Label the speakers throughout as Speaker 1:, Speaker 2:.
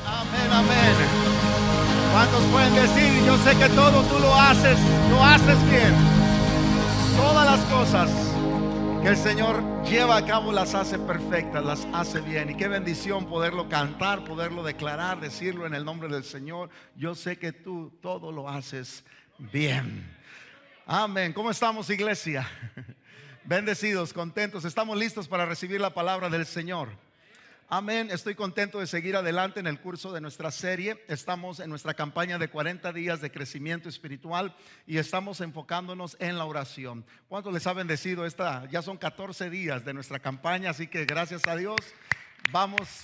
Speaker 1: Amén, amén. ¿Cuántos pueden decir? Yo sé que todo tú lo haces bien. Todas las cosas que el Señor lleva a cabo las hace perfectas, las hace bien. Y qué bendición poderlo cantar, poderlo declarar, decirlo en el nombre del Señor. Yo sé que tú todo lo haces bien. Amén. ¿Cómo estamos, iglesia? Bendecidos, contentos. Estamos listos para recibir la palabra del Señor. Amén. Estoy contento de seguir adelante en el curso de nuestra serie. Estamos en nuestra campaña de 40 días de crecimiento espiritual y estamos enfocándonos en la oración. ¿Cuántos les ha bendecido esta? Ya son 14 días de nuestra campaña, así que gracias a Dios. Vamos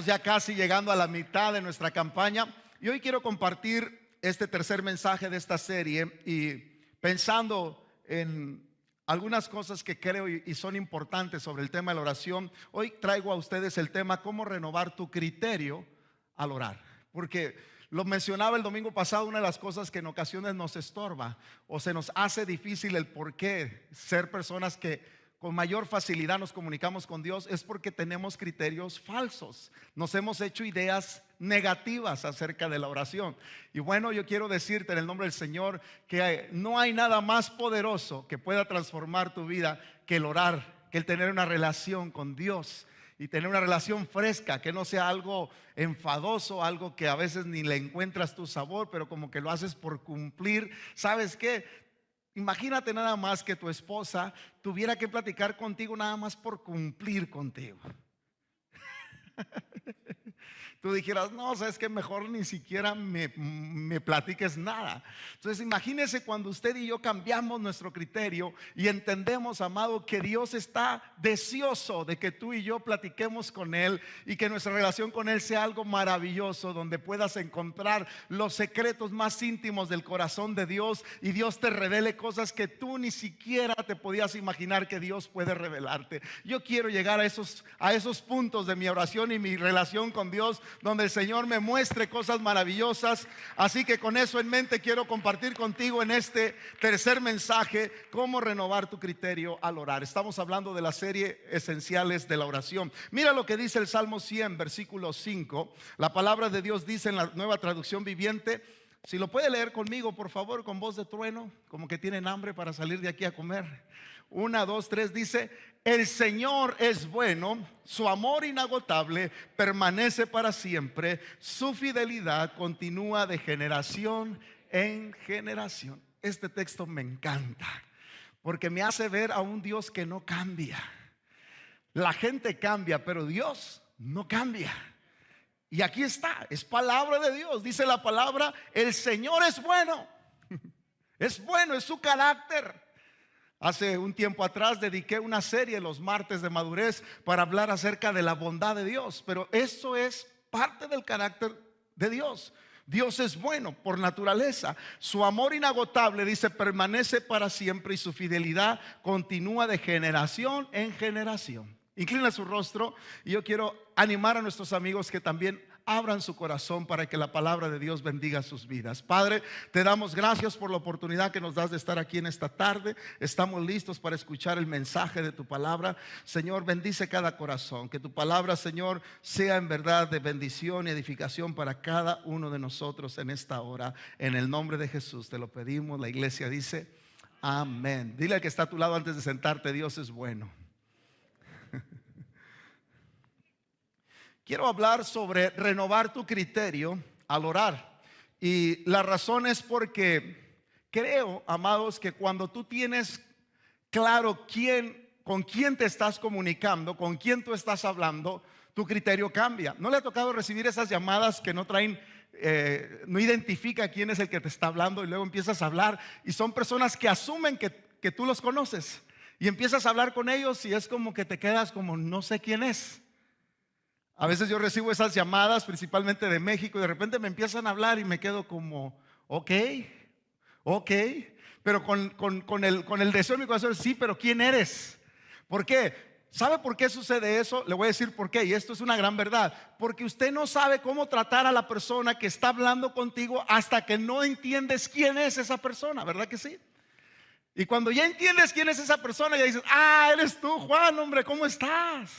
Speaker 1: ya casi llegando a la mitad de nuestra campaña. Y hoy quiero compartir este tercer mensaje de esta serie y pensando en algunas cosas que creo y son importantes sobre el tema de la oración. Hoy traigo a ustedes el tema cómo renovar tu criterio al orar, porque lo mencionaba el domingo pasado. Una de las cosas que en ocasiones nos estorba o se nos hace difícil el por qué ser personas que con mayor facilidad nos comunicamos con Dios es porque tenemos criterios falsos. Nos hemos hecho ideas negativas acerca de la oración. Y bueno, yo quiero decirte en el nombre del Señor que no hay nada más poderoso que pueda transformar tu vida que el orar, que el tener una relación con Dios y tener una relación fresca, que no sea algo enfadoso, algo que a veces ni le encuentras tu sabor, pero como que lo haces por cumplir. ¿Sabes qué? Imagínate nada más que tu esposa tuviera que platicar contigo nada más por cumplir contigo. Tú dijeras, no, sabes que mejor ni siquiera me platiques nada. Entonces imagínese cuando usted y yo cambiamos nuestro criterio y entendemos, amado, que Dios está deseoso de que tú y yo platiquemos con Él y que nuestra relación con Él sea algo maravilloso, donde puedas encontrar los secretos más íntimos del corazón de Dios y Dios te revele cosas que tú ni siquiera te podías imaginar que Dios puede revelarte. Yo quiero llegar a esos puntos de mi oración y mi relación con Dios, donde el Señor me muestre cosas maravillosas. Así que con eso en mente quiero compartir contigo en este tercer mensaje cómo renovar tu criterio al orar. Estamos hablando de la serie Esenciales de la Oración. Mira lo que dice el Salmo 100, versículo 5. La palabra de Dios dice en la Nueva Traducción Viviente. Si lo puede leer conmigo, por favor, con voz de trueno, como que tienen hambre para salir de aquí a comer. 1, 2, 3 dice: el Señor es bueno, su amor inagotable permanece para siempre, su fidelidad continúa de generación en generación. Este texto me encanta porque me hace ver a un Dios que no cambia. La gente cambia, pero Dios no cambia. Y aquí está, es palabra de Dios. Dice la palabra: el Señor es bueno. Es bueno, es su carácter. Hace un tiempo atrás dediqué una serie los martes de madurez para hablar acerca de la bondad de Dios. Pero eso es parte del carácter de Dios. Dios es bueno por naturaleza. Su amor inagotable, dice, permanece para siempre y su fidelidad continúa de generación en generación. Inclina su rostro y yo quiero animar a nuestros amigos que también abran su corazón para que la palabra de Dios bendiga sus vidas. Padre, te damos gracias por la oportunidad que nos das de estar aquí en esta tarde. Estamos listos para escuchar el mensaje de tu palabra. Señor, bendice cada corazón. Que tu palabra, Señor, sea en verdad de bendición y edificación para cada uno de nosotros en esta hora. En el nombre de Jesús te lo pedimos. La iglesia dice amén. Dile al que está a tu lado antes de sentarte: Dios es bueno. Quiero hablar sobre renovar tu criterio al orar. Y la razón es porque creo, amados, que cuando tú tienes claro con quién te estás comunicando, con quién tú estás hablando, tu criterio cambia. ¿No le ha tocado recibir esas llamadas que no traen, no identifica quién es el que te está hablando y luego empiezas a hablar y son personas que asumen que tú los conoces y empiezas a hablar con ellos y es como que te quedas como no sé quién es? A veces yo recibo esas llamadas principalmente de México y de repente me empiezan a hablar y me quedo como ok, pero con el deseo en mi corazón: sí, pero ¿quién eres? ¿Por qué? ¿Sabe por qué sucede eso? Le voy a decir por qué, y esto es una gran verdad. Porque usted no sabe cómo tratar a la persona que está hablando contigo hasta que no entiendes quién es esa persona, ¿verdad que sí? Y cuando ya entiendes quién es esa persona, ya dices: ah, eres tú, Juan, hombre, ¿cómo estás?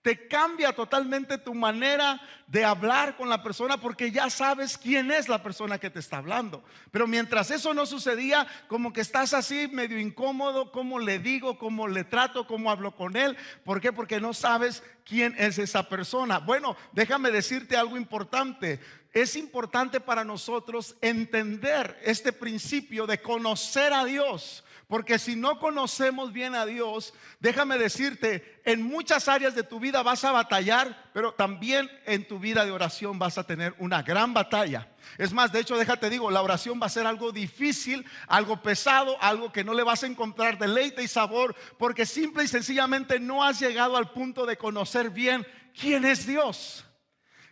Speaker 1: te cambia totalmente tu manera de hablar con la persona, porque ya sabes quién es la persona que te está hablando. Pero mientras eso no sucedía, como que estás así medio incómodo, cómo le digo, cómo le trato, cómo hablo con él. ¿Por qué? Porque no sabes quién es esa persona. Bueno, déjame decirte algo importante. Es importante para nosotros entender este principio de conocer a Dios. Porque si no conocemos bien a Dios, déjame decirte, en muchas áreas de tu vida vas a batallar, pero también en tu vida de oración vas a tener una gran batalla. Es más, de hecho, déjate digo, la oración va a ser algo difícil, algo pesado, algo que no le vas a encontrar deleite y sabor, porque simple y sencillamente no has llegado al punto de conocer bien quién es Dios.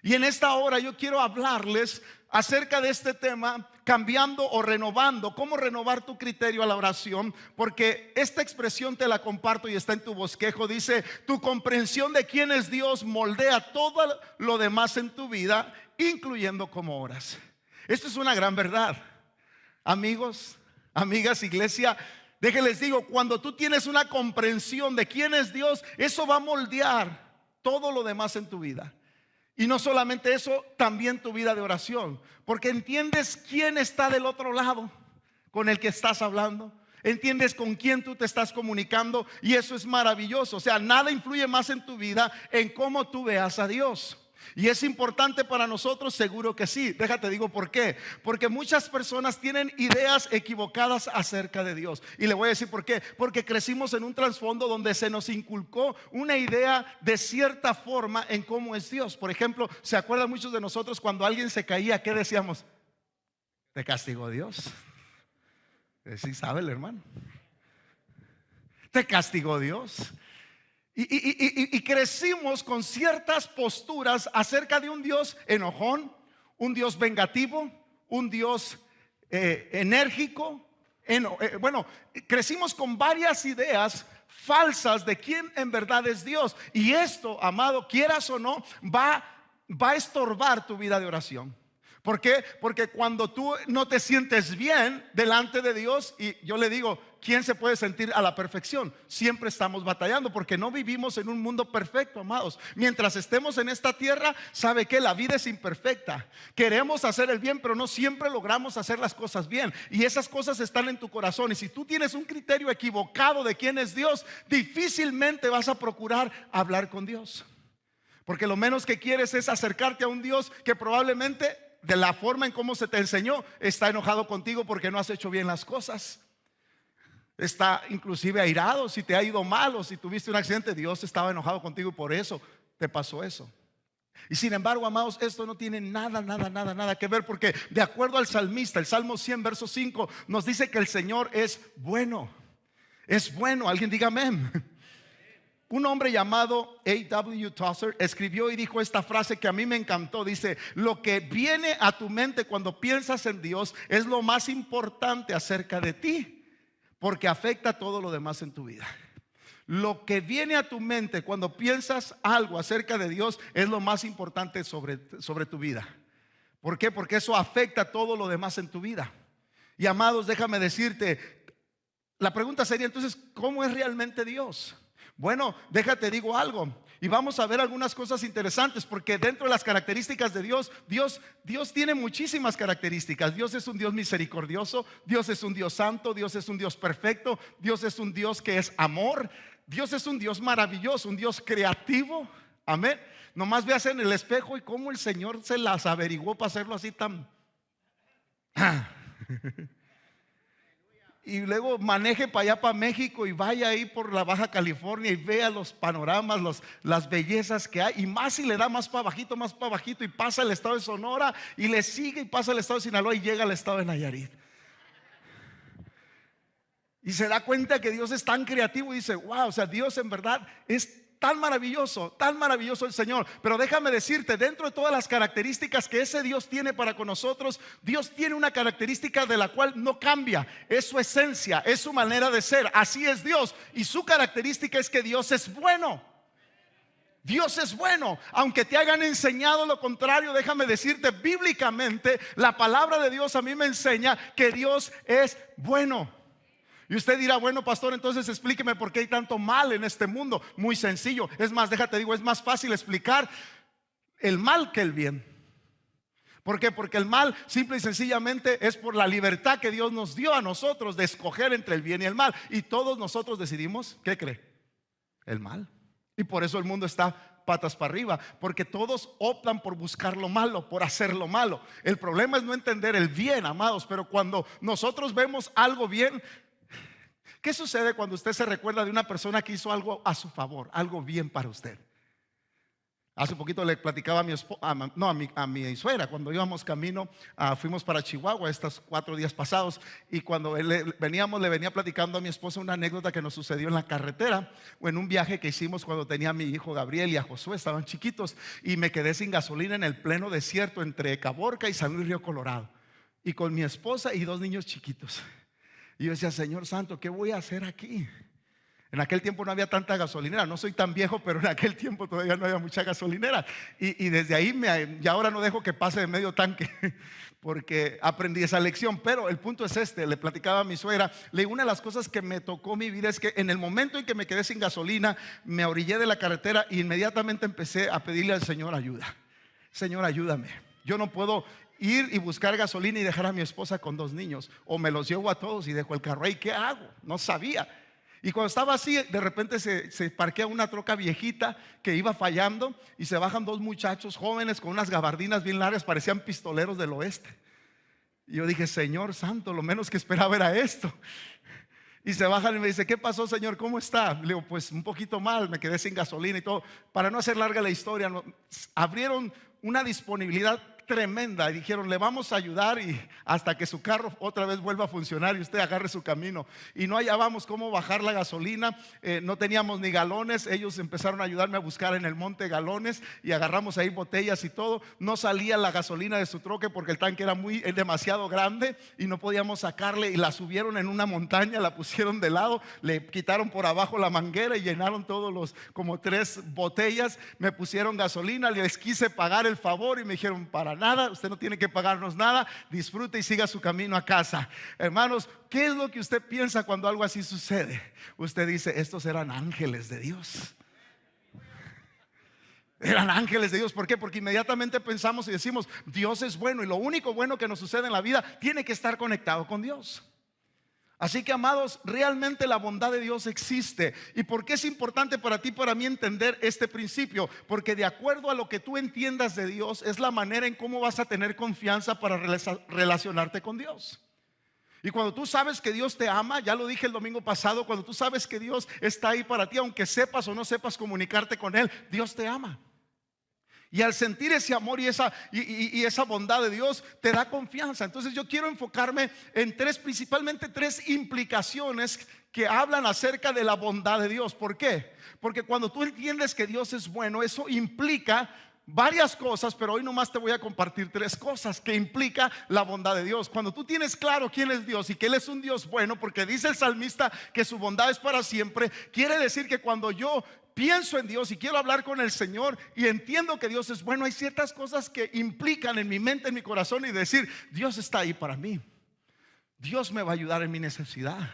Speaker 1: Y en esta hora yo quiero hablarles acerca de este tema, cambiando o renovando, cómo renovar tu criterio a la oración, porque esta expresión te la comparto y está en tu bosquejo. Dice: tu comprensión de quién es Dios moldea todo lo demás en tu vida, incluyendo cómo oras. Esto es una gran verdad, amigos, amigas, iglesia. Déjenles digo, cuando tú tienes una comprensión de quién es Dios, eso va a moldear todo lo demás en tu vida. Y no solamente eso, también tu vida de oración, porque entiendes quién está del otro lado con el que estás hablando, entiendes con quién tú te estás comunicando, y eso es maravilloso. O sea, nada influye más en tu vida en cómo tú veas a Dios. Y es importante para nosotros, seguro que sí. Déjate digo por qué. Porque muchas personas tienen ideas equivocadas acerca de Dios. Y le voy a decir por qué. Porque crecimos en un trasfondo donde se nos inculcó una idea de cierta forma en cómo es Dios. Por ejemplo, ¿se acuerdan muchos de nosotros cuando alguien se caía? ¿Qué decíamos? Te castigó Dios. Sí sabe el hermano. Te castigó Dios. Y crecimos con ciertas posturas acerca de un Dios enojón, un Dios vengativo, un Dios enérgico. Bueno, crecimos con varias ideas falsas de quién en verdad es Dios. Y esto, amado, quieras o no, va a estorbar tu vida de oración. ¿Por qué? Porque cuando tú no te sientes bien delante de Dios, y yo le digo, ¿quién se puede sentir a la perfección? Siempre estamos batallando, porque no vivimos en un mundo perfecto, amados. Mientras estemos en esta tierra, ¿sabe qué? La vida es imperfecta. Queremos hacer el bien, pero no siempre logramos hacer las cosas bien. Y esas cosas están en tu corazón. Y si tú tienes un criterio equivocado de quién es Dios, difícilmente vas a procurar hablar con Dios. Porque lo menos que quieres es acercarte a un Dios que probablemente, de la forma en cómo se te enseñó, está enojado contigo porque no has hecho bien las cosas. Está inclusive airado si te ha ido mal, o si tuviste un accidente. Dios estaba enojado contigo y por eso te pasó eso. Y sin embargo, amados, esto no tiene nada que ver, porque de acuerdo al salmista, el Salmo 100 verso 5 nos dice que el Señor es bueno. Es bueno. Alguien diga amén. Un hombre llamado A.W. Tozer escribió y dijo esta frase que a mí me encantó. Dice: lo que viene a tu mente cuando piensas en Dios es lo más importante acerca de ti, porque afecta todo lo demás en tu vida. Lo que viene a tu mente cuando piensas algo acerca de Dios es lo más importante sobre tu vida. ¿Por qué? Porque eso afecta todo lo demás en tu vida. Y amados, déjame decirte, la pregunta sería entonces, ¿cómo es realmente Dios? Bueno, déjate digo algo, y vamos a ver algunas cosas interesantes, porque dentro de las características de Dios tiene muchísimas características. Dios es un Dios misericordioso, Dios es un Dios santo, Dios es un Dios perfecto, Dios es un Dios que es amor, Dios es un Dios maravilloso, un Dios creativo. Amén. Nomás veas en el espejo y cómo el Señor se las averiguó para hacerlo así tan y luego maneje para allá, para México, y vaya ahí por la Baja California y vea los panoramas, las bellezas que hay. Y más si le da más para bajito, y pasa el estado de Sonora, y le sigue y pasa el estado de Sinaloa, y llega al estado de Nayarit. Y se da cuenta que Dios es tan creativo y dice: wow, o sea, Dios en verdad es tan maravilloso el Señor. Pero déjame decirte, dentro de todas las características que ese Dios tiene para con nosotros, Dios tiene una característica de la cual no cambia. Es su esencia, es su manera de ser. Así es Dios. Y su característica es que Dios es bueno. Dios es bueno. Aunque te hayan enseñado lo contrario, déjame decirte, bíblicamente la palabra de Dios a mí me enseña que Dios es bueno. Y usted dirá, bueno, pastor, entonces explíqueme por qué hay tanto mal en este mundo. Muy sencillo. Es más, déjate digo, es más fácil explicar el mal que el bien. ¿Por qué? Porque el mal simple y sencillamente es por la libertad que Dios nos dio a nosotros de escoger entre el bien y el mal. Y todos nosotros decidimos, ¿qué cree? El mal. Y por eso el mundo está patas para arriba, porque todos optan por buscar lo malo, por hacer lo malo. El problema es no entender el bien, amados. Pero cuando nosotros vemos algo bien, ¿qué sucede cuando usted se recuerda de una persona que hizo algo a su favor, algo bien para usted? Hace poquito le platicaba a mi a mi suegra, cuando íbamos camino, fuimos para Chihuahua estos 4 días pasados, y cuando veníamos, le venía platicando a mi esposa una anécdota que nos sucedió en la carretera, o en un viaje que hicimos cuando tenía a mi hijo Gabriel y a Josué, estaban chiquitos, y me quedé sin gasolina en el pleno desierto entre Caborca y San Luis Río Colorado, y con mi esposa y 2 niños chiquitos. Y yo decía, Señor Santo, ¿qué voy a hacer aquí? En aquel tiempo no había tanta gasolinera. No soy tan viejo, pero en aquel tiempo todavía no había mucha gasolinera. Y desde ahí ya ahora no dejo que pase de medio tanque, porque aprendí esa lección. Pero el punto es este, le platicaba a mi suegra. Una de las cosas que me tocó mi vida es que en el momento en que me quedé sin gasolina, me orillé de la carretera e inmediatamente empecé a pedirle al Señor ayuda. Señor, ayúdame. Yo no puedo ir y buscar gasolina y dejar a mi esposa con 2 niños. O me los llevo a todos y dejo el carro ahí. ¿Qué hago? No sabía. Y cuando estaba así, de repente se parquea una troca viejita que iba fallando, y se bajan 2 muchachos jóvenes con unas gabardinas bien largas, parecían pistoleros del oeste. Y yo dije, Señor Santo, lo menos que esperaba era esto. Y se bajan y me dice, ¿qué pasó, señor? ¿Cómo está? Le digo, pues un poquito mal, me quedé sin gasolina y todo. Para no hacer larga la historia, abrieron una disponibilidad tremenda y dijeron, le vamos a ayudar y hasta que su carro otra vez vuelva a funcionar y usted agarre su camino. Y no hallábamos cómo bajar la gasolina, no teníamos ni galones. Ellos empezaron a ayudarme a buscar en el monte galones y agarramos ahí botellas y todo. No salía la gasolina de su troque porque el tanque era demasiado grande y no podíamos sacarle, y la subieron en una montaña, la pusieron de lado, le quitaron por abajo la manguera y llenaron como 3 botellas, me pusieron gasolina, les quise pagar el favor y me dijeron, para nada, usted no tiene que pagarnos nada, disfrute y siga su camino a casa. Hermanos, ¿qué es lo que usted piensa cuando algo así sucede? Usted dice, estos eran ángeles de Dios. Eran ángeles de Dios. ¿Por qué? Porque inmediatamente pensamos y decimos, Dios es bueno, y lo único bueno que nos sucede en la vida tiene que estar conectado con Dios. Así que, amados, realmente la bondad de Dios existe. ¿Y por qué es importante para ti y para mí entender este principio? Porque de acuerdo a lo que tú entiendas de Dios, es la manera en cómo vas a tener confianza para relacionarte con Dios. Y cuando tú sabes que Dios te ama, ya lo dije el domingo pasado, cuando tú sabes que Dios está ahí para ti, aunque sepas o no sepas comunicarte con Él, Dios te ama. Y al sentir ese amor y esa bondad de Dios, te da confianza. Entonces yo quiero enfocarme en principalmente 3 implicaciones que hablan acerca de la bondad de Dios. ¿Por qué? Porque cuando tú entiendes que Dios es bueno, eso implica varias cosas, pero hoy nomás te voy a compartir 3 cosas que implica la bondad de Dios. Cuando tú tienes claro quién es Dios y que Él es un Dios bueno, porque dice el salmista que su bondad es para siempre, quiere decir que cuando yo pienso en Dios y quiero hablar con el Señor y entiendo que Dios es bueno, hay ciertas cosas que implican en mi mente, en mi corazón, y decir, Dios está ahí para mí, Dios me va a ayudar en mi necesidad,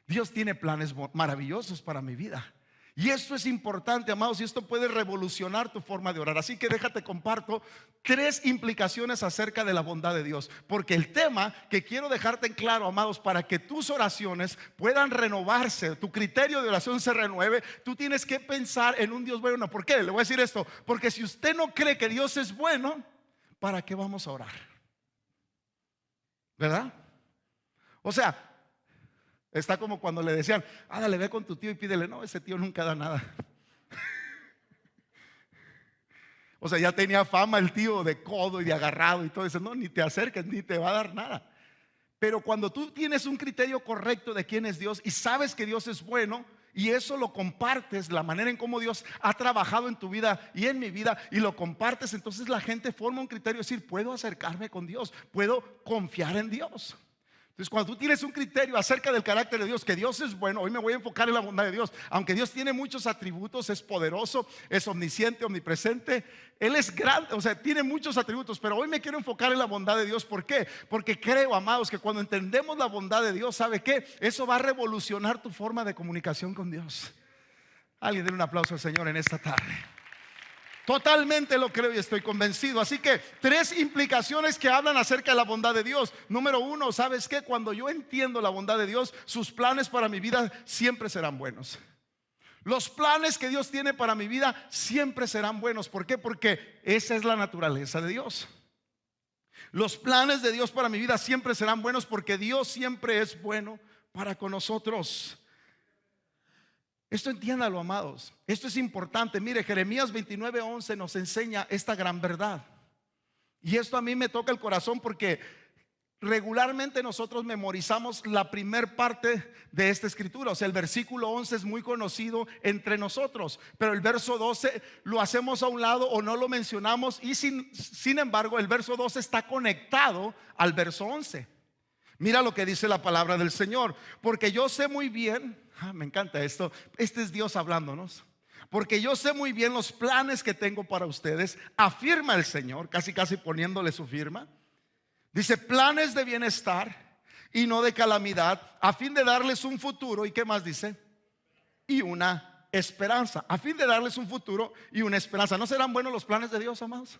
Speaker 1: Dios tiene planes maravillosos para mi vida. Y esto es importante, amados, y esto puede revolucionar tu forma de orar. Así que déjate comparto 3 implicaciones acerca de la bondad de Dios. Porque el tema que quiero dejarte en claro, amados, para que tus oraciones puedan renovarse, tu criterio de oración se renueve, tú tienes que pensar en un Dios bueno. ¿Por qué? Le voy a decir esto. Porque si usted no cree que Dios es bueno, ¿para qué vamos a orar? ¿Verdad? O sea, está como cuando le decían, ándale, ve con tu tío y pídele. No, ese tío nunca da nada. O sea, ya tenía fama el tío de codo y de agarrado y todo eso. No, ni te acerques, ni te va a dar nada. Pero cuando tú tienes un criterio correcto de quién es Dios y sabes que Dios es bueno, y eso lo compartes, la manera en cómo Dios ha trabajado en tu vida y en mi vida, y lo compartes, entonces la gente forma un criterio de decir, puedo acercarme con Dios, puedo confiar en Dios. Entonces, cuando tú tienes un criterio acerca del carácter de Dios, que Dios es bueno, hoy me voy a enfocar en la bondad de Dios. Aunque Dios tiene muchos atributos, es poderoso, es omnisciente, omnipresente, Él es grande, o sea, tiene muchos atributos. Pero hoy me quiero enfocar en la bondad de Dios. ¿Por qué? Porque creo, amados, que cuando entendemos la bondad de Dios, ¿sabe qué? Eso va a revolucionar tu forma de comunicación con Dios. Alguien denle un aplauso al Señor en esta tarde. Totalmente lo creo y estoy convencido. Así que 3 implicaciones que hablan acerca de la bondad de Dios. Número 1, ¿sabes qué? Cuando yo entiendo la bondad de Dios, sus planes para mi vida siempre serán buenos. Los planes que Dios tiene para mi vida siempre serán buenos. ¿Por qué? Porque esa es la naturaleza de Dios. Los planes de Dios para mi vida siempre serán buenos porque Dios siempre es bueno para con nosotros. Esto entiéndalo, amados. Esto es importante. Mire, Jeremías 29:11 nos enseña esta gran verdad. Y esto a mí me toca el corazón porque regularmente nosotros memorizamos la primer parte de esta escritura. O sea, el versículo 11 es muy conocido entre nosotros, pero el verso 12 lo hacemos a un lado o no lo mencionamos. Y sin embargo, el verso 12 está conectado al verso 11. Mira lo que dice la palabra del Señor. Porque yo sé muy bien, me encanta esto, este es Dios hablándonos. Porque yo sé muy bien los planes que tengo para ustedes, afirma el Señor, casi poniéndole su firma. Dice, planes de bienestar y no de calamidad, a fin de darles un futuro. ¿Y qué más dice? Y una esperanza. A fin de darles un futuro y una esperanza. ¿No serán buenos los planes de Dios, amados?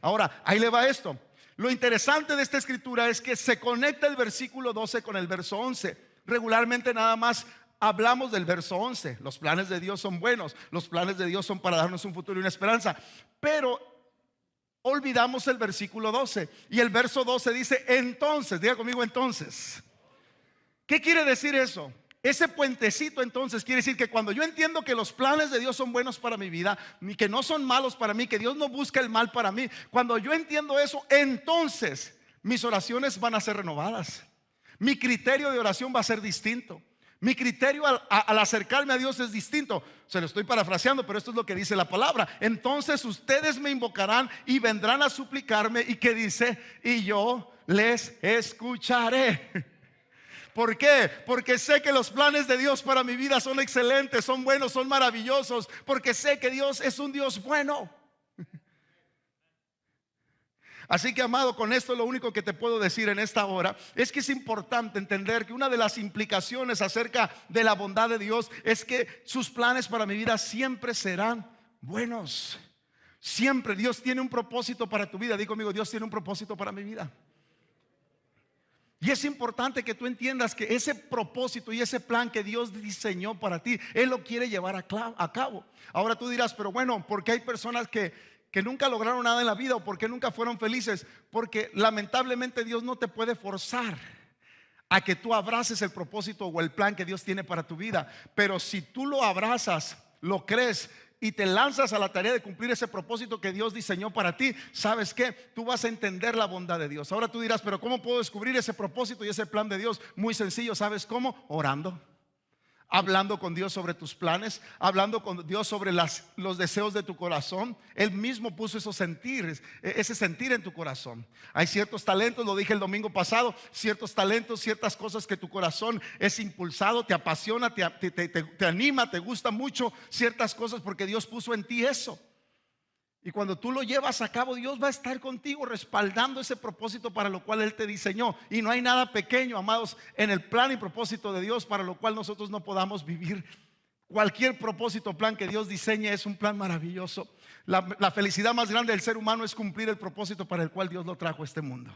Speaker 1: Ahora, ahí le va esto. Lo interesante de esta escritura es que se conecta el versículo 12 con el verso 11. Regularmente nada más hablamos del verso 11. Los planes de Dios son buenos. Los planes de Dios son para darnos un futuro y una esperanza. Pero olvidamos el versículo 12. Y el verso 12 dice, entonces, diga conmigo, entonces. ¿Qué quiere decir eso? Ese puentecito entonces quiere decir que cuando yo entiendo que los planes de Dios son buenos para mi vida, y que no son malos para mí, que Dios no busca el mal para mí, cuando yo entiendo eso, entonces mis oraciones van a ser renovadas. Mi criterio de oración va a ser distinto. Mi criterio al acercarme a Dios es distinto. Se lo estoy parafraseando, pero esto es lo que dice la palabra. Entonces ustedes me invocarán y vendrán a suplicarme. ¿Y qué dice? Y yo les escucharé. ¿Por qué? Porque sé que los planes de Dios para mi vida son excelentes, son buenos, son maravillosos. Porque sé que Dios es un Dios bueno. Así que, amado, con esto lo único que te puedo decir en esta hora es que es importante entender que una de las implicaciones acerca de la bondad de Dios es que sus planes para mi vida siempre serán buenos. Siempre Dios tiene un propósito para tu vida. Di conmigo, Dios tiene un propósito para mi vida. Y es importante que tú entiendas que ese propósito y ese plan que Dios diseñó para ti, Él lo quiere llevar a cabo. Ahora tú dirás, pero bueno, ¿por qué hay personas que nunca lograron nada en la vida o por qué nunca fueron felices? Porque lamentablemente Dios no te puede forzar a que tú abraces el propósito o el plan que Dios tiene para tu vida. Pero si tú lo abrazas, lo crees y te lanzas a la tarea de cumplir ese propósito que Dios diseñó para ti, ¿sabes qué? Tú vas a entender la bondad de Dios. Ahora tú dirás, pero ¿cómo puedo descubrir ese propósito y ese plan de Dios? Muy sencillo, ¿sabes cómo? Orando. Hablando con Dios sobre tus planes, hablando con Dios sobre los deseos de tu corazón. Él mismo puso ese sentir en tu corazón. Hay ciertos talentos, lo dije el domingo pasado, ciertos talentos, ciertas cosas que tu corazón es impulsado, te apasiona, te anima, te gusta mucho ciertas cosas porque Dios puso en ti eso. Y cuando tú lo llevas a cabo, Dios va a estar contigo respaldando ese propósito para lo cual Él te diseñó. Y no hay nada pequeño, amados, en el plan y propósito de Dios para lo cual nosotros no podamos vivir. Cualquier propósito, plan que Dios diseñe es un plan maravilloso. La felicidad más grande del ser humano es cumplir el propósito para el cual Dios lo trajo a este mundo.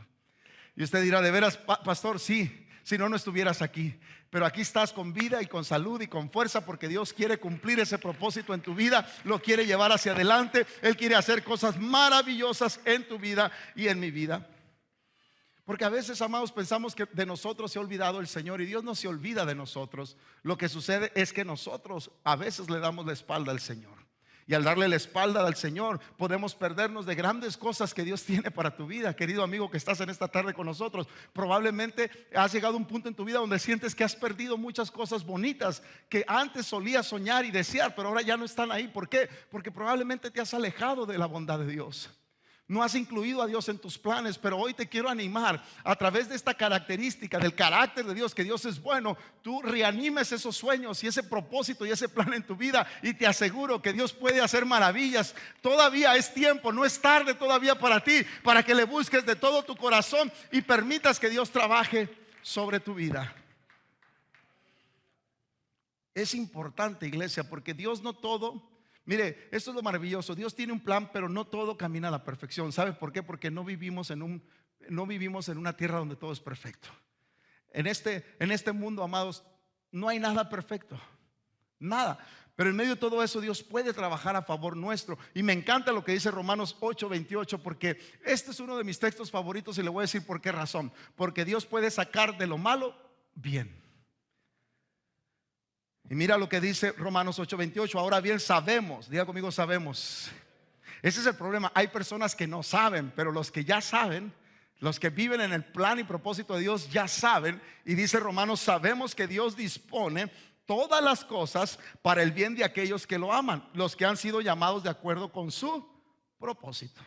Speaker 1: Y usted dirá, ¿de veras, pastor? Sí, si no, no estuvieras aquí. Pero aquí estás con vida y con salud y con fuerza porque Dios quiere cumplir ese propósito en tu vida. Lo quiere llevar hacia adelante. Él quiere hacer cosas maravillosas en tu vida y en mi vida. Porque a veces, amados, pensamos que de nosotros se ha olvidado el Señor y Dios no se olvida de nosotros. Lo que sucede es que nosotros a veces le damos la espalda al Señor. Y al darle la espalda al Señor podemos perdernos de grandes cosas que Dios tiene para tu vida. Querido amigo que estás en esta tarde con nosotros, probablemente has llegado a un punto en tu vida donde sientes que has perdido muchas cosas bonitas que antes solías soñar y desear, pero ahora ya no están ahí. ¿Por qué? Porque probablemente te has alejado de la bondad de Dios. No has incluido a Dios en tus planes, pero hoy te quiero animar a través de esta característica del carácter de Dios, que Dios es bueno. Tú reanimes esos sueños y ese propósito y ese plan en tu vida, y te aseguro que Dios puede hacer maravillas. Todavía es tiempo, no es tarde todavía para ti, para que le busques de todo tu corazón y permitas que Dios trabaje sobre tu vida. Es importante, iglesia, porque Dios no todo. Mire, esto es lo maravilloso. Dios tiene un plan, pero no todo camina a la perfección. ¿Sabe por qué? Porque no vivimos en una tierra donde todo es perfecto. En este mundo, amados, no hay nada perfecto. Nada. Pero en medio de todo eso, Dios puede trabajar a favor nuestro. Y me encanta lo que dice Romanos 8:28, porque este es uno de mis textos favoritos, y le voy a decir por qué razón. Porque Dios puede sacar de lo malo bien. Y mira lo que dice Romanos 8:28. Ahora bien, sabemos, diga conmigo, sabemos. Ese es el problema. Hay personas que no saben, pero los que ya saben, los que viven en el plan y propósito de Dios, ya saben. Y dice Romanos, sabemos que Dios dispone todas las cosas para el bien de aquellos que lo aman, los que han sido llamados de acuerdo con su propósito.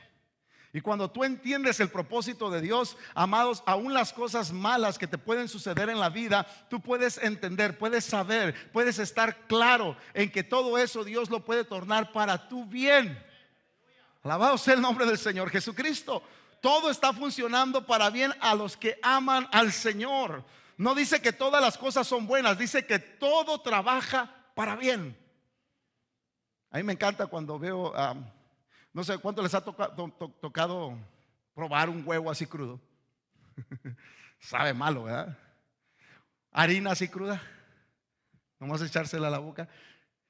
Speaker 1: Y cuando tú entiendes el propósito de Dios, amados, aún las cosas malas que te pueden suceder en la vida, tú puedes entender, puedes saber, puedes estar claro en que todo eso Dios lo puede tornar para tu bien. Alabado sea el nombre del Señor Jesucristo. Todo está funcionando para bien a los que aman al Señor. No dice que todas las cosas son buenas, dice que todo trabaja para bien. A mí me encanta cuando veo no sé cuánto les ha tocado probar un huevo así crudo. Sabe malo, ¿verdad? Harina así cruda, nomás echársela a la boca.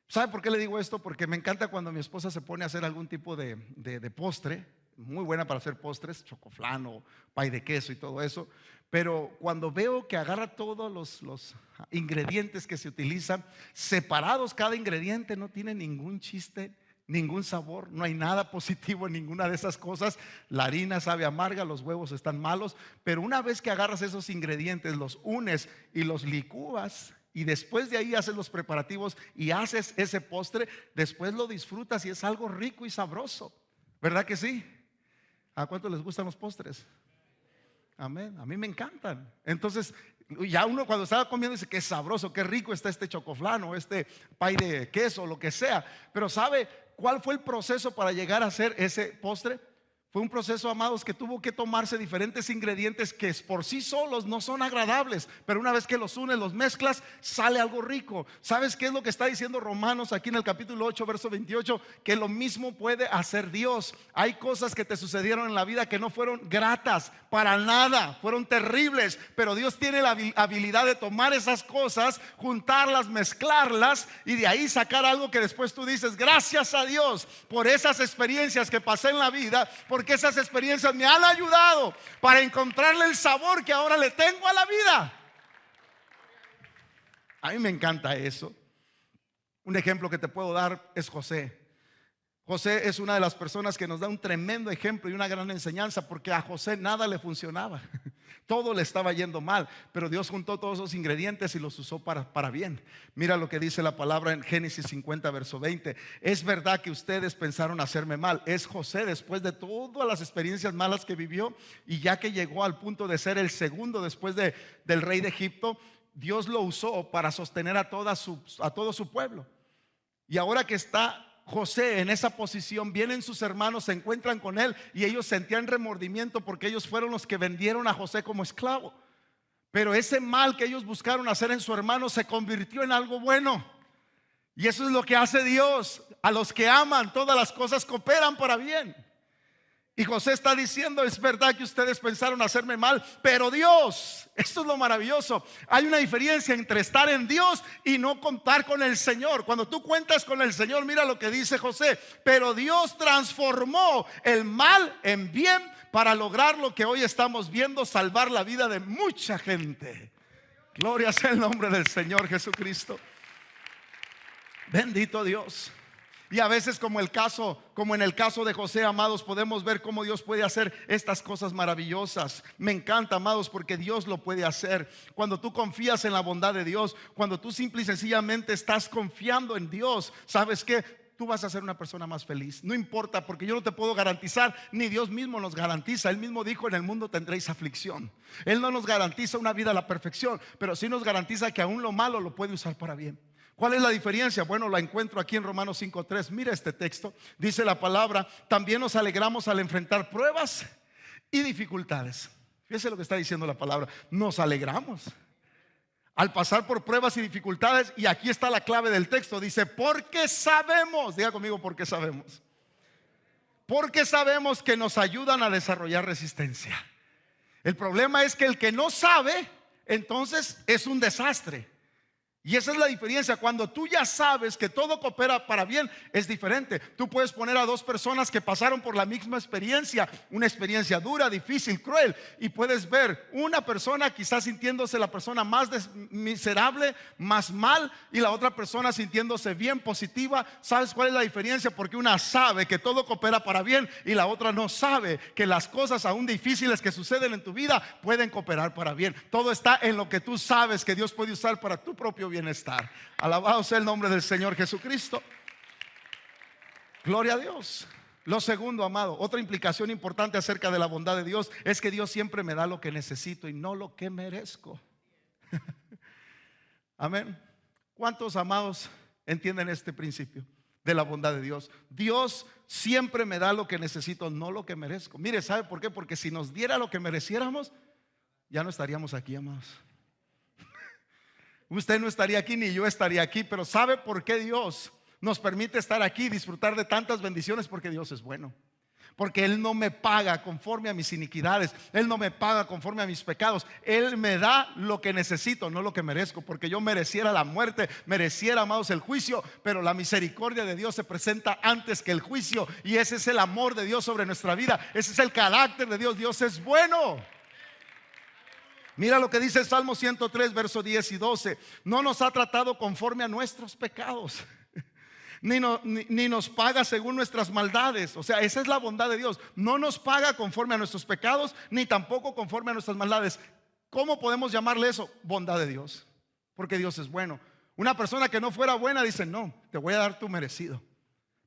Speaker 1: ¿Sabe por qué le digo esto? Porque me encanta cuando mi esposa se pone a hacer algún tipo de postre. Muy buena para hacer postres, chocoflán o pay de queso y todo eso. Pero cuando veo que agarra todos los ingredientes que se utilizan, separados, cada ingrediente no tiene ningún chiste, ningún sabor, no hay nada positivo en ninguna de esas cosas. La harina sabe amarga, los huevos están malos. Pero una vez que agarras esos ingredientes, los unes y los licúas, y después de ahí haces los preparativos y haces ese postre, después lo disfrutas y es algo rico y sabroso. ¿Verdad que sí? ¿A cuántos les gustan los postres? Amén, a mí me encantan. Entonces ya uno cuando estaba comiendo dice qué sabroso, qué rico está este chocoflán o este pay de queso, lo que sea. Pero ¿sabe cuál fue el proceso para llegar a hacer ese postre? Fue un proceso, amados, que tuvo que tomarse diferentes ingredientes que por sí solos no son agradables, pero una vez que los unes, los mezclas, sale algo rico. ¿Sabes qué es lo que está diciendo Romanos aquí en el capítulo 8, verso 28? Que lo mismo puede hacer Dios. Hay cosas que te sucedieron en la vida que no fueron gratas para nada, fueron terribles, pero Dios tiene la habilidad de tomar esas cosas, juntarlas, mezclarlas y de ahí sacar algo que después tú dices, gracias a Dios por esas experiencias que pasé en la vida, porque esas experiencias me han ayudado para encontrarle el sabor que ahora le tengo a la vida. A mí me encanta eso. Un ejemplo que te puedo dar es José. José es una de las personas que nos da un tremendo ejemplo y una gran enseñanza, porque a José nada le funcionaba. Todo le estaba yendo mal, pero Dios juntó todos esos ingredientes y los usó para bien. Mira lo que dice la palabra en Génesis 50, verso 20. Es verdad que ustedes pensaron hacerme mal. Es José, después de todas las experiencias malas que vivió, y ya que llegó al punto de ser el segundo después del rey de Egipto, Dios lo usó para sostener a todo su pueblo. Y ahora que está José en esa posición, vienen sus hermanos, se encuentran con él y ellos sentían remordimiento porque ellos fueron los que vendieron a José como esclavo. Pero ese mal que ellos buscaron hacer en su hermano se convirtió en algo bueno. Y eso es lo que hace Dios. A los que aman, todas las cosas cooperan para bien. Y José está diciendo, es verdad que ustedes pensaron hacerme mal, pero Dios, esto es lo maravilloso. Hay una diferencia entre estar en Dios y no contar con el Señor. Cuando tú cuentas con el Señor, mira lo que dice José. Pero Dios transformó el mal en bien para lograr lo que hoy estamos viendo, salvar la vida de mucha gente. Gloria sea el nombre del Señor Jesucristo. Bendito Dios. Y a veces como en el caso de José, amados, podemos ver cómo Dios puede hacer estas cosas maravillosas. Me encanta, amados, porque Dios lo puede hacer. Cuando tú confías en la bondad de Dios, cuando tú simple y sencillamente estás confiando en Dios, ¿sabes qué? tú vas a ser una persona más feliz. No importa, porque yo no te puedo garantizar, ni Dios mismo nos garantiza. Él mismo dijo: en el mundo tendréis aflicción. Él no nos garantiza una vida a la perfección, pero sí nos garantiza que aún lo malo lo puede usar para bien. ¿Cuál es la diferencia? Bueno, la encuentro aquí en Romanos 5:3. Mira este texto. Dice la palabra: también nos alegramos al enfrentar pruebas y dificultades. Fíjese lo que está diciendo la palabra. Nos alegramos al pasar por pruebas y dificultades. Y aquí está la clave del texto. Dice: porque sabemos, diga conmigo, porque sabemos. Porque sabemos que nos ayudan a desarrollar resistencia. El problema es que el que no sabe, entonces es un desastre. Y esa es la diferencia. Cuando tú ya sabes que todo coopera para bien, es diferente. Tú puedes poner a dos personas que pasaron por la misma experiencia, una experiencia dura, difícil, cruel, y puedes ver una persona quizás sintiéndose la persona más miserable, más mal, y la otra persona sintiéndose bien, positiva. ¿Sabes cuál es la diferencia? Porque una sabe que todo coopera para bien y la otra no sabe que las cosas aún difíciles que suceden en tu vida pueden cooperar para bien. Todo está en lo que tú sabes que Dios puede usar para tu propio bienestar. Alabado sea el nombre del Señor Jesucristo. Gloria a Dios. Lo segundo, amado, otra implicación importante acerca de la bondad de Dios es que Dios siempre me da lo que necesito y no lo que merezco. Amén. ¿Cuántos, amados, entienden este principio de la bondad de Dios? Dios siempre me da lo que necesito, no lo que merezco. Mire, ¿sabe por qué? Porque si nos diera lo que mereciéramos, ya no estaríamos aquí, amados. Usted no estaría aquí ni yo estaría aquí. Pero ¿sabe por qué Dios nos permite estar aquí y disfrutar de tantas bendiciones? Porque Dios es bueno. Porque Él no me paga conforme a mis iniquidades. Él no me paga conforme a mis pecados. Él me da lo que necesito, no lo que merezco. Porque yo mereciera la muerte, mereciera, amados, el juicio. Pero la misericordia de Dios se presenta antes que el juicio. Y ese es el amor de Dios sobre nuestra vida. Ese es el carácter de Dios. Dios es bueno. Mira lo que dice el Salmo 103, versos 10 y 12. No nos ha tratado conforme a nuestros pecados, ni nos paga según nuestras maldades. O sea, esa es la bondad de Dios. No nos paga conforme a nuestros pecados, ni tampoco conforme a nuestras maldades. ¿Cómo podemos llamarle eso? Bondad de Dios. Porque Dios es bueno. Una persona que no fuera buena dice: no, te voy a dar tu merecido.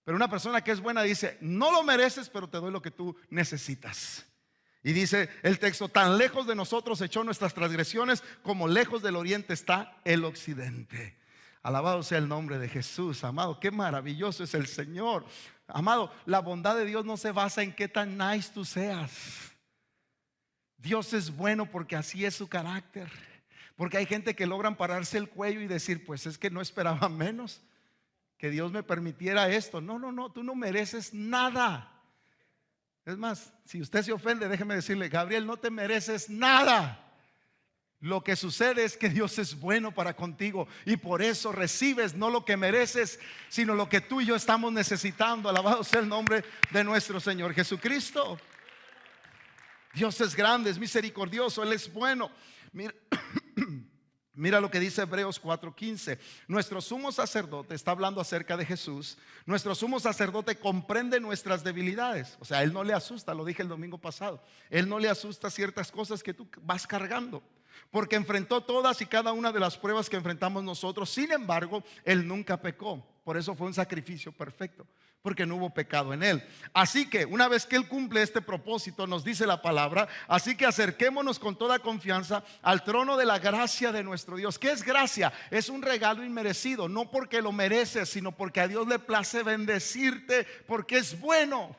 Speaker 1: Pero una persona que es buena dice: no lo mereces, pero te doy lo que tú necesitas. Y dice el texto: tan lejos de nosotros echó nuestras transgresiones, como lejos del oriente está el occidente. Alabado sea el nombre de Jesús, amado. Qué maravilloso es el Señor. Amado, la bondad de Dios no se basa en qué tan nice tú seas. Dios es bueno porque así es su carácter. Porque hay gente que logran pararse el cuello y decir: pues es que no esperaba menos, que Dios me permitiera esto. No, no, no, tú no mereces nada. Es más, si usted se ofende, déjeme decirle: Gabriel, no te mereces nada. Lo que sucede es que Dios es bueno para contigo, y por eso recibes no lo que mereces, sino lo que tú y yo estamos necesitando. Alabado sea el nombre de nuestro Señor Jesucristo. Dios es grande, es misericordioso, Él es bueno. Mira, mira lo que dice Hebreos 4:15. Nuestro sumo sacerdote, está hablando acerca de Jesús. Nuestro sumo sacerdote comprende nuestras debilidades. O sea, Él no le asusta, lo dije el domingo pasado. Él no le asusta ciertas cosas que tú vas cargando, porque enfrentó todas y cada una de las pruebas que enfrentamos nosotros. Sin embargo, Él nunca pecó. Por eso fue un sacrificio perfecto, porque no hubo pecado en Él. Así que una vez que Él cumple este propósito, nos dice la palabra: así que acerquémonos con toda confianza al trono de la gracia de nuestro Dios. ¿Qué es gracia? Es un regalo inmerecido, no porque lo mereces, sino porque a Dios le place bendecirte, porque es bueno.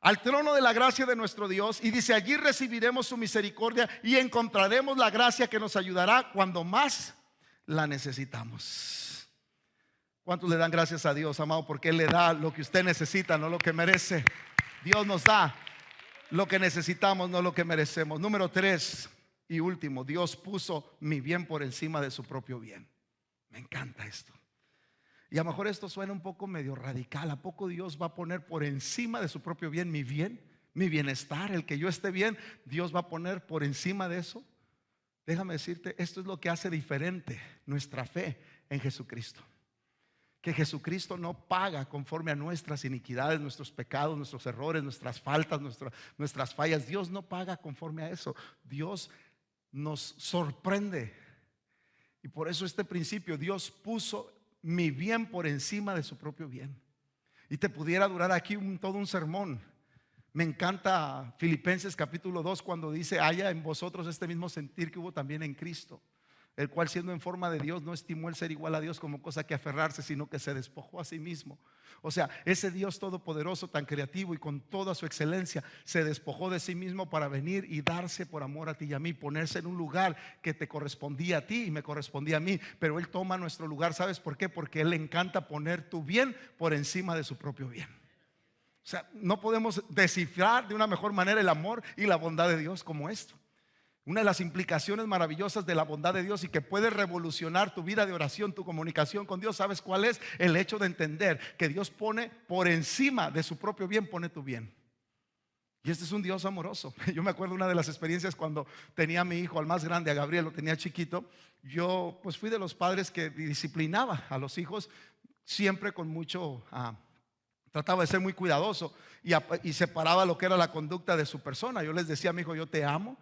Speaker 1: Al trono de la gracia de nuestro Dios, y dice: allí recibiremos su misericordia y encontraremos la gracia que nos ayudará cuando más la necesitamos. ¿Cuántos le dan gracias a Dios, amado? Porque Él le da lo que usted necesita, no lo que merece. Dios nos da lo que necesitamos, no lo que merecemos. Número 3 y último: Dios puso mi bien por encima de su propio bien. Me encanta esto. Y a lo mejor esto suena un poco medio radical. ¿A poco Dios va a poner por encima de su propio bien, mi bienestar, el que yo esté bien? Dios va a poner por encima de eso. Déjame decirte, esto es lo que hace diferente nuestra fe en Jesucristo. Que Jesucristo no paga conforme a nuestras iniquidades, nuestros pecados, nuestros errores, nuestras faltas, nuestras fallas. Dios no paga conforme a eso. Dios nos sorprende. Y por eso este principio: Dios puso mi bien por encima de su propio bien. Y te pudiera durar aquí todo un sermón. Me encanta Filipenses capítulo 2 cuando dice: haya en vosotros este mismo sentir que hubo también en Cristo, el cual siendo en forma de Dios no estimó el ser igual a Dios como cosa que aferrarse, sino que se despojó a sí mismo. O sea, ese Dios todopoderoso, tan creativo y con toda su excelencia, se despojó de sí mismo para venir y darse por amor a ti y a mí, ponerse en un lugar que te correspondía a ti y me correspondía a mí. Pero Él toma nuestro lugar. ¿Sabes por qué? Porque Él le encanta poner tu bien por encima de su propio bien. O sea, no podemos descifrar de una mejor manera el amor y la bondad de Dios como esto. Una de las implicaciones maravillosas de la bondad de Dios y que puede revolucionar tu vida de oración, tu comunicación con Dios, ¿sabes cuál es? El hecho de entender que Dios pone por encima de su propio bien, pone tu bien. Y este es un Dios amoroso. Yo me acuerdo una de las experiencias cuando tenía a mi hijo, al más grande, a Gabriel, lo tenía chiquito. Yo pues fui de los padres que disciplinaba a los hijos siempre con mucho... trataba de ser muy cuidadoso y separaba lo que era la conducta de su persona. Yo les decía a mi hijo: yo te amo,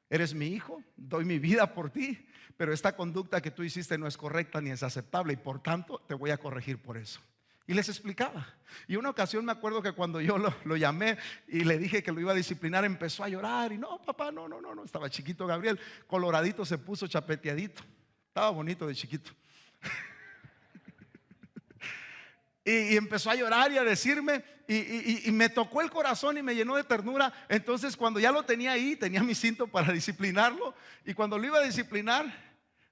Speaker 1: eres mi hijo, doy mi vida por ti, pero esta conducta que tú hiciste no es correcta ni es aceptable y por tanto te voy a corregir por eso. Y les explicaba. Y una ocasión me acuerdo que cuando yo lo llamé y le dije que lo iba a disciplinar, empezó a llorar. Y no, papá, no, estaba chiquito Gabriel, coloradito se puso, chapeteadito, estaba bonito de chiquito. Y empezó a llorar y a decirme, y me tocó el corazón y me llenó de ternura. Entonces cuando ya lo tenía ahí, tenía mi cinto para disciplinarlo. Y cuando lo iba a disciplinar,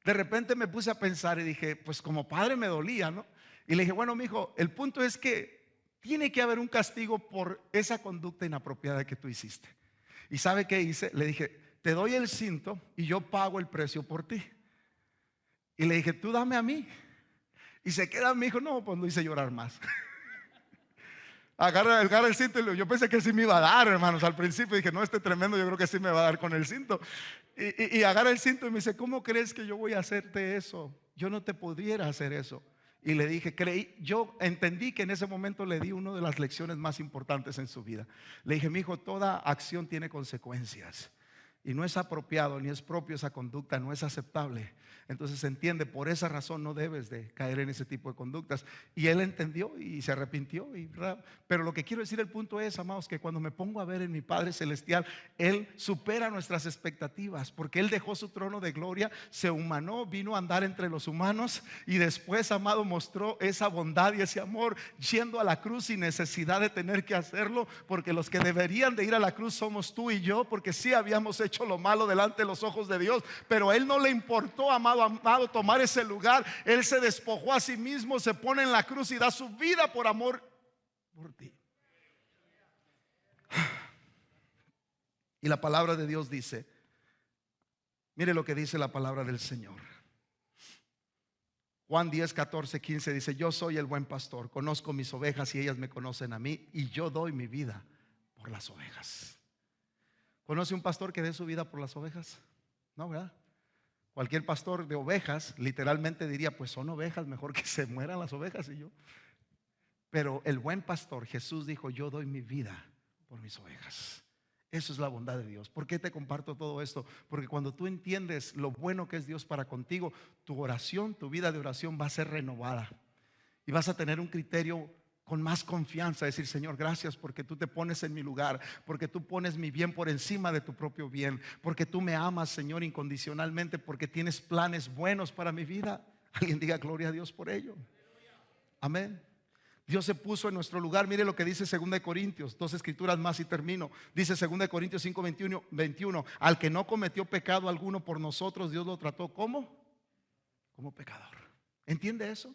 Speaker 1: de repente me puse a pensar y dije, pues como padre me dolía, ¿no? Y le dije: bueno, mijo, el punto es que tiene que haber un castigo por esa conducta inapropiada que tú hiciste. ¿Y sabe qué hice? Le dije: te doy el cinto y yo pago el precio por ti. Y le dije: tú dame a mí. Y se queda mi hijo. No, pues lo hice llorar más. Agarra el cinto y yo pensé que sí me iba a dar, hermanos. Al principio dije: no, este tremendo, yo creo que sí me va a dar con el cinto. Y agarra el cinto y me dice: ¿cómo crees que yo voy a hacerte eso? Yo no te pudiera hacer eso. Y le dije, yo entendí que en ese momento le di una de las lecciones más importantes en su vida. Le dije: mi hijo, toda acción tiene consecuencias. Y no es apropiado ni es propio esa conducta, no es aceptable. Entonces se entiende, por esa razón no debes de caer en ese tipo de conductas. Y él entendió y se arrepintió. Pero lo que quiero decir, el punto es, amados, que cuando me pongo a ver en mi Padre Celestial, Él supera nuestras expectativas, porque Él dejó su trono de gloria, se humanó, vino a andar entre los humanos y después, amado, mostró esa bondad y ese amor yendo a la cruz sin necesidad de tener que hacerlo, porque los que deberían de ir a la cruz somos tú y yo, porque sí habíamos hecho lo malo delante de los ojos de Dios, pero a Él no le importó, amado, tomar ese lugar. Él se despojó a sí mismo, se pone en la cruz y da su vida por amor por ti. Y la palabra de Dios dice, mire lo que dice la palabra del Señor. Juan 10, 14, 15 dice: yo soy el buen pastor, conozco mis ovejas y ellas me conocen a mí, y yo doy mi vida por las ovejas. ¿Conoce un pastor que dé su vida por las ovejas? No, ¿verdad? Cualquier pastor de ovejas literalmente diría: pues son ovejas, mejor que se mueran las ovejas y yo. Pero el buen pastor, Jesús, dijo: yo doy mi vida por mis ovejas. Eso es la bondad de Dios. ¿Por qué te comparto todo esto? Porque cuando tú entiendes lo bueno que es Dios para contigo, tu oración, tu vida de oración va a ser renovada. Y vas a tener un criterio con más confianza, decir: Señor, gracias porque tú te pones en mi lugar, porque tú pones mi bien por encima de tu propio bien, porque tú me amas, Señor, incondicionalmente, porque tienes planes buenos para mi vida. Alguien diga gloria a Dios por ello. Amén. Dios se puso en nuestro lugar. Mire lo que dice 2 Corintios, 2 escrituras más y termino. Dice 2 Corintios 5, 21: al que no cometió pecado alguno por nosotros, Dios lo trató como pecador. ¿Entiende eso?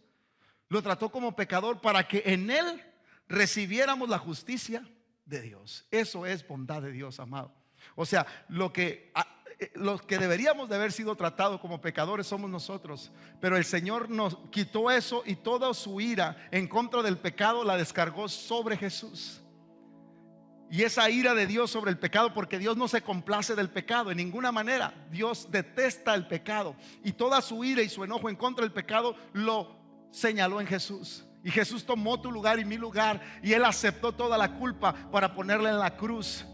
Speaker 1: Lo trató como pecador para que en Él recibiéramos la justicia de Dios. Eso es bondad de Dios, amado. O sea, los que deberíamos de haber sido tratados como pecadores somos nosotros, pero el Señor nos quitó eso y toda su ira en contra del pecado la descargó sobre Jesús. Y esa ira de Dios sobre el pecado, porque Dios no se complace del pecado en ninguna manera. Dios detesta el pecado, y toda su ira y su enojo en contra del pecado lo señaló en Jesús. Y Jesús tomó tu lugar y mi lugar, y Él aceptó toda la culpa para ponerla en la cruz.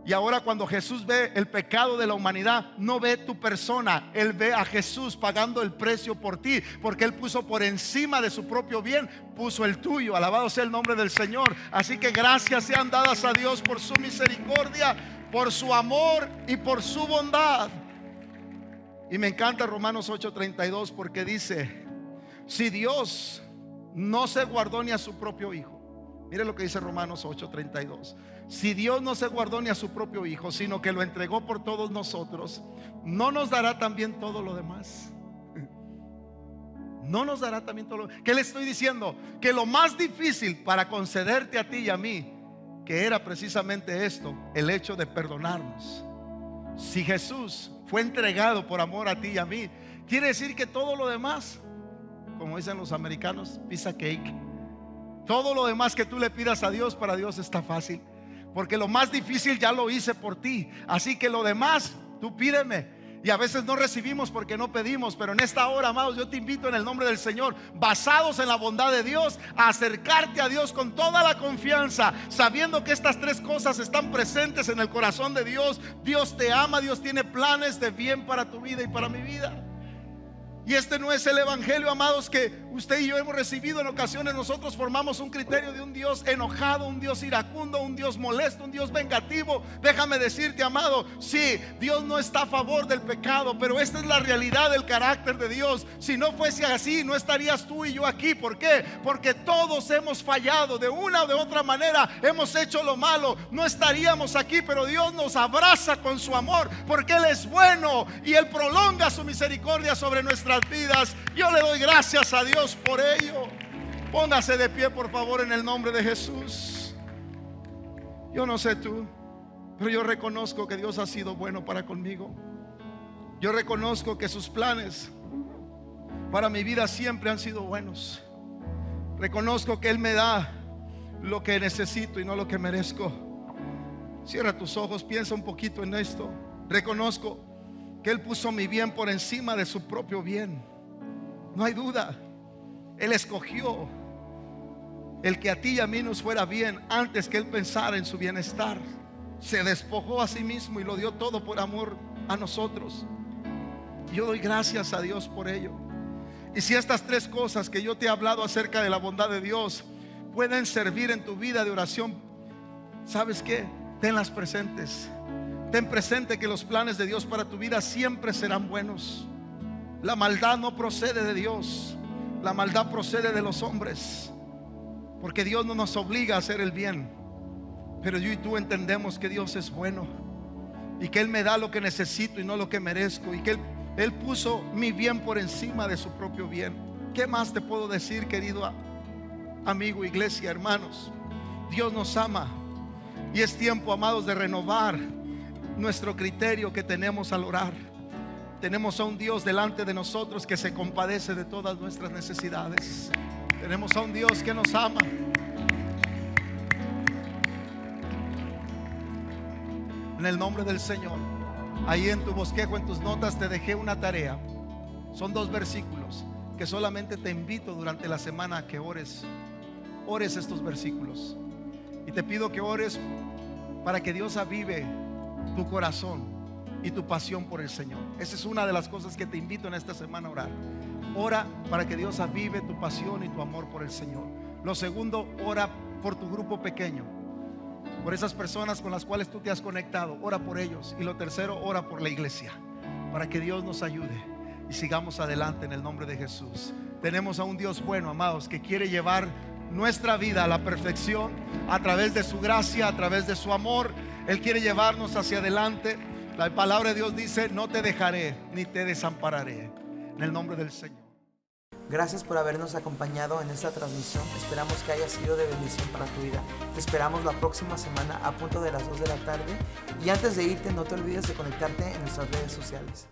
Speaker 1: Y ahora cuando Jesús ve el pecado de la humanidad, no ve tu persona, Él ve a Jesús pagando el precio por ti, porque Él puso por encima de su propio bien, puso el tuyo. Alabado sea el nombre del Señor. Así que gracias sean dadas a Dios por su misericordia, por su amor y por su bondad. Y me encanta Romanos 8:32, porque dice: si Dios no se guardó ni a su propio Hijo. Mire lo que dice Romanos 8:32. Si Dios no se guardó ni a su propio Hijo, sino que lo entregó por todos nosotros, ¿no nos dará también todo lo demás? ¿No nos dará también todo lo demás? ¿Qué le estoy diciendo? Que lo más difícil para concederte a ti y a mí, que era precisamente esto, el hecho de perdonarnos. Si Jesús fue entregado por amor a ti y a mí, quiere decir que todo lo demás, como dicen los americanos, piece of cake. Todo lo demás que tú le pidas a Dios, para Dios está fácil, porque lo más difícil ya lo hice por ti. Así que lo demás, tú pídeme. Y a veces no recibimos porque no pedimos, pero en esta hora, amados, yo te invito en el nombre del Señor, basados en la bondad de Dios, a acercarte a Dios con toda la confianza, sabiendo que estas tres cosas están presentes en el corazón de Dios. Dios te ama, Dios tiene planes de bien para tu vida y para mi vida. Y este no es el evangelio, amados, que usted y yo hemos recibido. En ocasiones nosotros formamos un criterio de un Dios enojado, un Dios iracundo, un Dios molesto, un Dios vengativo. Déjame decirte, amado, sí, Dios no está a favor del pecado, pero esta es la realidad del carácter de Dios. Si no fuese así, no estarías tú y yo aquí. ¿Por qué? Porque todos hemos fallado de una o de otra manera, hemos hecho lo malo, no estaríamos aquí. Pero Dios nos abraza con su amor, porque Él es bueno y Él prolonga su misericordia sobre nuestras vidas. Yo le doy gracias a Dios por ello. Póngase de pie, por favor, en el nombre de Jesús. Yo no sé tú, pero yo reconozco que Dios ha sido bueno para conmigo. Yo reconozco que sus planes para mi vida siempre han sido buenos. Reconozco que Él me da lo que necesito y no lo que merezco. Cierra tus ojos, piensa un poquito en esto. Reconozco que Él puso mi bien por encima de su propio bien. No hay duda. Él escogió el que a ti y a mí nos fuera bien antes que Él pensara en su bienestar. Se despojó a sí mismo y lo dio todo por amor a nosotros. Yo doy gracias a Dios por ello. Y si estas tres cosas que yo te he hablado acerca de la bondad de Dios pueden servir en tu vida de oración, ¿sabes qué? Tenlas presentes. Ten presente que los planes de Dios para tu vida siempre serán buenos. La maldad no procede de Dios. La maldad procede de los hombres, porque Dios no nos obliga a hacer el bien. Pero yo y tú entendemos que Dios es bueno y que Él me da lo que necesito y no lo que merezco, y que Él puso mi bien por encima de su propio bien. ¿Qué más te puedo decir, querido amigo, iglesia, hermanos? Dios nos ama y es tiempo, amados, de renovar nuestro criterio que tenemos al orar. Tenemos a un Dios delante de nosotros que se compadece de todas nuestras necesidades. Tenemos a un Dios que nos ama. En el nombre del Señor, ahí en tu bosquejo, en tus notas, te dejé una tarea. Son 2 versículos que solamente te invito durante la semana a que ores estos versículos. Y te pido que ores para que Dios avive tu corazón y tu pasión por el Señor. Esa es una de las cosas que te invito en esta semana a orar. Ora para que Dios avive tu pasión y tu amor por el Señor. Lo segundo, ora por tu grupo pequeño, por esas personas con las cuales tú te has conectado. Ora por ellos. Y lo tercero, ora por la iglesia, para que Dios nos ayude y sigamos adelante en el nombre de Jesús. Tenemos a un Dios bueno, amados, que quiere llevar nuestra vida a la perfección a través de su gracia, a través de su amor. Él quiere llevarnos hacia adelante. La palabra de Dios dice: no te dejaré ni te desampararé. En el nombre del Señor.
Speaker 2: Gracias por habernos acompañado en esta transmisión. Esperamos que haya sido de bendición para tu vida. Te esperamos la próxima semana a punto de las 2 de la tarde. Y antes de irte, no te olvides de conectarte en nuestras redes sociales.